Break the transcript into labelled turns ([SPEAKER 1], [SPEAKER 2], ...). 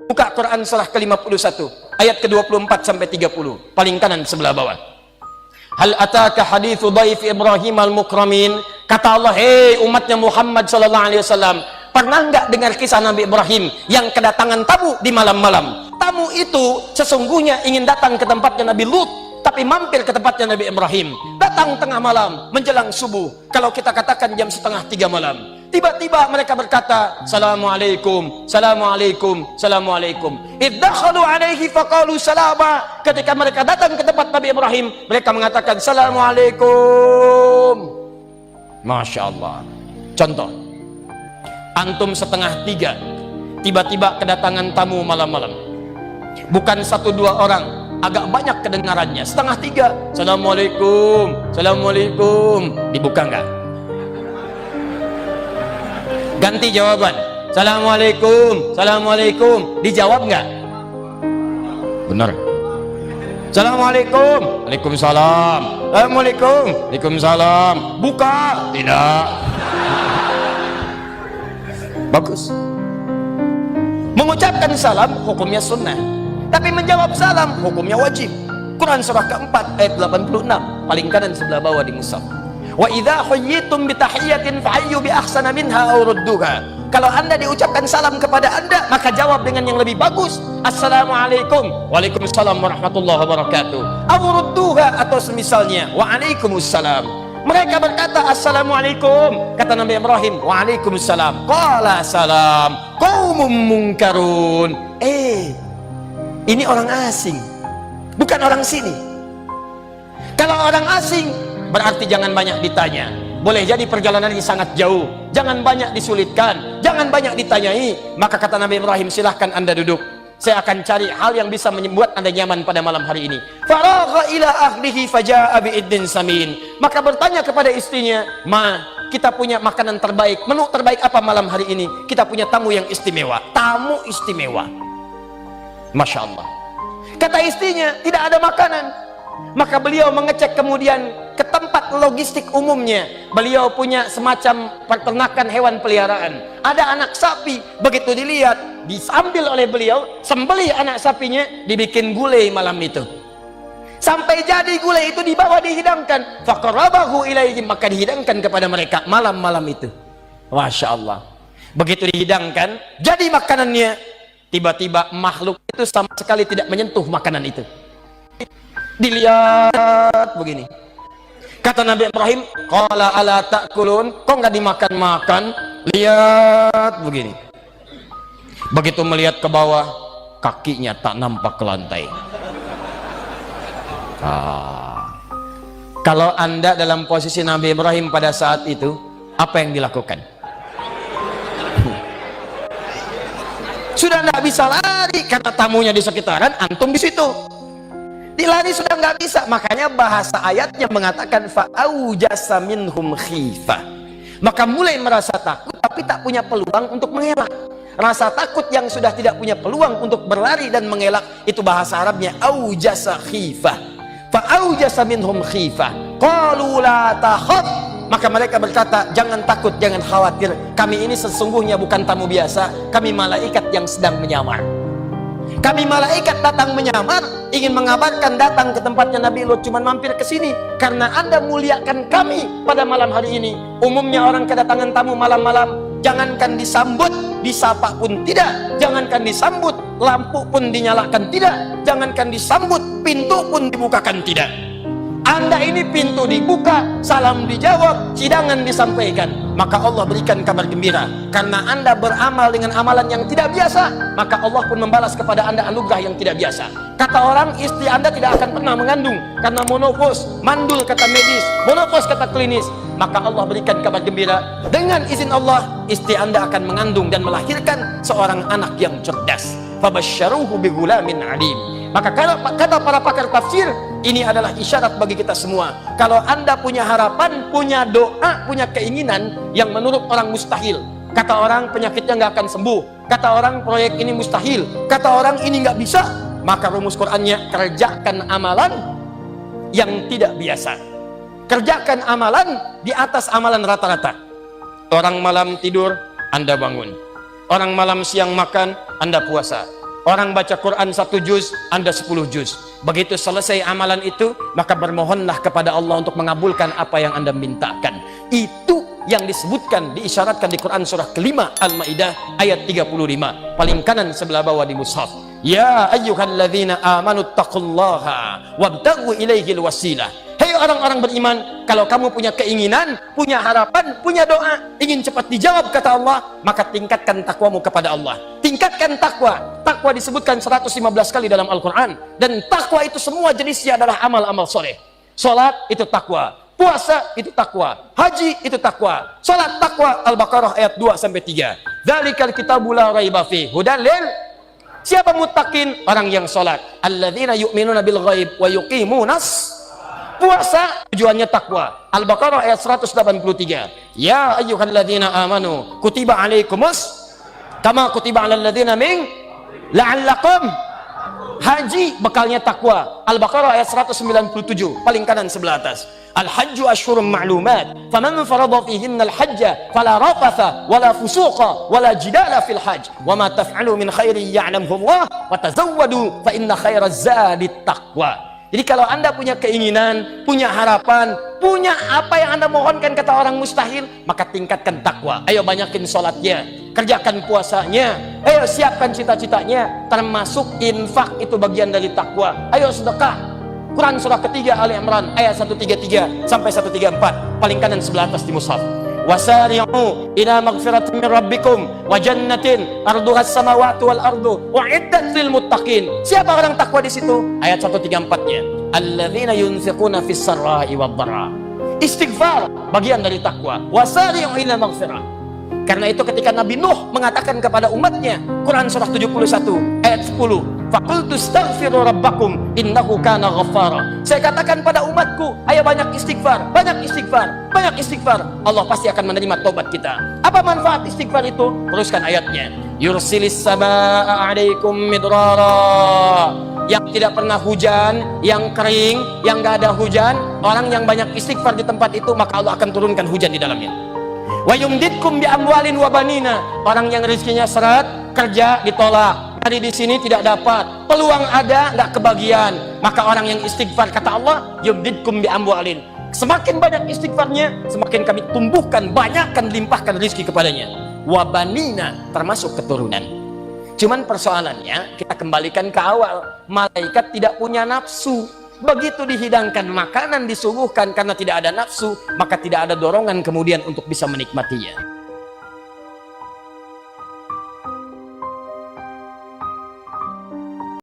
[SPEAKER 1] Buka Quran surah ke-51 ayat ke-24 sampai 30, paling kanan sebelah bawah. Hal ataka hadithu dhaif Ibrahim al-mukramin. Kata Allah, hei umatnya Muhammad sallallahu alaihi wasallam, pernah enggak dengar kisah Nabi Ibrahim yang kedatangan tamu di malam-malam? Tamu itu sesungguhnya ingin datang ke tempatnya Nabi Lut, tapi mampir ke tempatnya Nabi Ibrahim. Datang tengah malam menjelang subuh, kalau kita katakan jam 2:30 malam. Tiba-tiba mereka berkata, Assalamualaikum, Assalamualaikum, Assalamualaikum. Iddakhalu alaihi faqalu salama. Ketika mereka datang ke tempat Nabi Ibrahim, mereka mengatakan Assalamualaikum. Masya Allah. Contoh, antum 2:30, tiba-tiba kedatangan tamu malam-malam. Bukan 1-2 orang, agak banyak kedengarannya. 2:30, Assalamualaikum, Assalamualaikum. Dibuka enggak? Ganti jawaban, Assalamualaikum, Assalamualaikum. Dijawab enggak? Benar. Assalamualaikum, Waalaikumsalam, Assalamualaikum, Waalaikumsalam. Buka? Tidak. Bagus. Mengucapkan salam hukumnya sunnah, tapi menjawab salam hukumnya wajib. Quran surah keempat ayat 86, paling kanan sebelah bawah di mushaf. Wa idza huyyitum bi tahiyyatin fahayyu bi ahsana minha aw rudduha. Kalau Anda diucapkan salam kepada Anda, maka jawab dengan yang lebih bagus. Assalamualaikum, Waalaikumsalam warahmatullahi wabarakatuh. Aw rudduha, atau semisalnya, Waalaikumsalam. Mereka berkata Assalamualaikum, kata Nabi Ibrahim, Waalaikumsalam. Qala salam qaumum munkarun. Ini orang asing, bukan orang sini. Kalau orang asing berarti jangan banyak ditanya. Boleh jadi perjalanan ini sangat jauh, jangan banyak disulitkan, jangan banyak ditanyai. Maka kata Nabi Ibrahim, silahkan Anda duduk, saya akan cari hal yang bisa membuat Anda nyaman pada malam hari ini. Faragha ila ahlihi faja'a bi'idin samin. Maka bertanya kepada istrinya, Ma, kita punya makanan terbaik, menu terbaik apa malam hari ini? Kita punya tamu yang istimewa. Tamu istimewa. Masya Allah. Kata istrinya, tidak ada makanan. Maka beliau mengecek kemudian ke tempat logistik umumnya. Beliau punya semacam peternakan hewan peliharaan. Ada anak sapi, begitu dilihat, diambil oleh beliau, sembelih anak sapinya, dibikin gulai malam itu. Sampai jadi gulai itu dibawa dihidangkan. Faqarabahu ilaihim, maka dihidangkan kepada mereka malam-malam itu. Masya Allah. Begitu dihidangkan, jadi makanannya. Tiba-tiba makhluk itu sama sekali tidak menyentuh makanan itu. Dilihat begini. Kata Nabi Ibrahim, qala ala ta'kulun, kok nggak dimakan-makan? Lihat begini. Begitu melihat ke bawah, kakinya tak nampak ke lantai. Kalau Anda dalam posisi Nabi Ibrahim pada saat itu, apa yang dilakukan? Sudah nggak bisa lari karena tamunya di sekitaran, antum di situ. Dilari sudah nggak bisa. Makanya bahasa ayatnya mengatakan fa'aujasa minhum khifah. Maka mulai merasa takut tapi tak punya peluang untuk mengelak. Rasa takut yang sudah tidak punya peluang untuk berlari dan mengelak, itu bahasa Arabnya aujasa khifah. Fa'aujasa minhum khifah. Qalu la takhaf. Maka mereka berkata, jangan takut, jangan khawatir. Kami ini sesungguhnya bukan tamu biasa. Kami malaikat yang sedang menyamar. Kami malaikat datang menyamar, ingin mengabarkan datang ke tempatnya Nabi Lut, cuman mampir ke sini karena Anda muliakan kami pada malam hari ini. Umumnya orang kedatangan tamu malam-malam, jangankan disambut, disapa pun tidak, jangankan disambut, lampu pun dinyalakan tidak, jangankan disambut, pintu pun dibukakan tidak. Anda ini pintu dibuka, salam dijawab, hidangan disampaikan. Maka Allah berikan kabar gembira. Karena Anda beramal dengan amalan yang tidak biasa, maka Allah pun membalas kepada Anda anugerah yang tidak biasa. Kata orang, istri Anda tidak akan pernah mengandung karena monopos, mandul kata medis, monopos kata klinis. Maka Allah berikan kabar gembira, dengan izin Allah, istri Anda akan mengandung dan melahirkan seorang anak yang cerdas. Fabasyaruhu bighulamin alim. Maka kata para pakar tafsir, ini adalah isyarat bagi kita semua. Kalau Anda punya harapan, punya doa, punya keinginan yang menurut orang mustahil. Kata orang penyakitnya nggak akan sembuh. Kata orang proyek ini mustahil. Kata orang ini nggak bisa. Maka rumus Qur'annya, kerjakan amalan yang tidak biasa. Kerjakan amalan di atas amalan rata-rata. Orang malam tidur, Anda bangun. Orang malam siang makan, Anda puasa. Orang baca Quran 1 juz, Anda 10 juz. Begitu selesai amalan itu, maka bermohonlah kepada Allah untuk mengabulkan apa yang Anda mintakan. Itu yang disebutkan, diisyaratkan di Quran surah kelima Al-Maidah ayat 35, paling kanan sebelah bawah di mushaf. Ya ayyuhalladzina amanu taqullaha wabtaghu ilaihil wasilah. Hei orang-orang beriman, kalau kamu punya keinginan, punya harapan, punya doa, ingin cepat dijawab kata Allah, maka tingkatkan takwamu kepada Allah. Tingkatkan takwa. Takwa disebutkan 115 kali dalam Al-Quran. Dan takwa itu semua jenisnya adalah amal-amal soleh. Salat itu takwa, puasa itu takwa, haji itu takwa. Salat takwa, Al-Baqarah ayat 2-3. Dzalikal kitabu la raiba fihi hudan lil. Siapa muttaqin? Orang yang salat. Alladzina yu'minuna bil ghaib wa yuqimunas. Puasa tujuannya takwa. Al-Baqarah ayat 183. Ya ayyuhalladzina amanu kutiba alaikumus kama kutiba alal ladzina min la'allakum. Haji bekalnya takwa. Al-Baqarah ayat 197, paling kanan sebelah atas. Al-hajju ashhurum ma'lumat faman farada fihinna al-hajja fala rafatha wala fusuqa wala jidala fil hajj wa ma taf'alu min khairin ya'lamhu Allah wa tazawwadu fa inna khairaz zadi taqwa. Jadi kalau Anda punya keinginan, punya harapan, punya apa yang Anda mohonkan kata orang mustahil, maka tingkatkan takwa. Ayo banyakin sholatnya, kerjakan puasanya, ayo siapkan cita-citanya, termasuk infak itu bagian dari takwa. Ayo sedekah. Quran surah ketiga Ali Imran ayat 133 sampai 134, paling kanan sebelah atas di mushaf. Wasari'u ila maghfiratin min rabbikum wa jannatin arduhas samawati wal ardu u'iddat lil muttaqin. Siapa orang takwa di situ? Ayat 134-nya. Alladzina yunfiquna fis sarra'i wad dharra. Istighfar bagian dari takwa. Wasari'u ila maghfirah. Karena itu ketika Nabi Nuh mengatakan kepada umatnya, Quran surah 71 ayat 10, faqultu astaghfiru rabbakum innahu kana ghaffara. Saya katakan pada umatku, ayo banyak istighfar, banyak istighfar, banyak istighfar. Allah pasti akan menerima tobat kita. Apa manfaat istighfar itu? Teruskan ayatnya. Yursilis samaa 'alaikum midrara. Yang tidak pernah hujan, yang kering, yang gak ada hujan, orang yang banyak istighfar di tempat itu, maka Allah akan turunkan hujan di dalamnya. Wa yumditkum bi amwalin wa banina. Orang yang rezekinya seret, kerja ditolak, hari di sini tidak dapat, peluang ada nggak kebagian, maka orang yang istighfar kata Allah, yumditkum bi amwalin. Semakin banyak istighfarnya, semakin kami tumbuhkan, banyakkan, limpahkan rezeki kepadanya. Wa banina, termasuk keturunan. Cuman persoalannya kita kembalikan ke awal, malaikat tidak punya nafsu. Begitu dihidangkan makanan, disuguhkan karena tidak ada nafsu, maka tidak ada dorongan kemudian untuk bisa menikmatinya.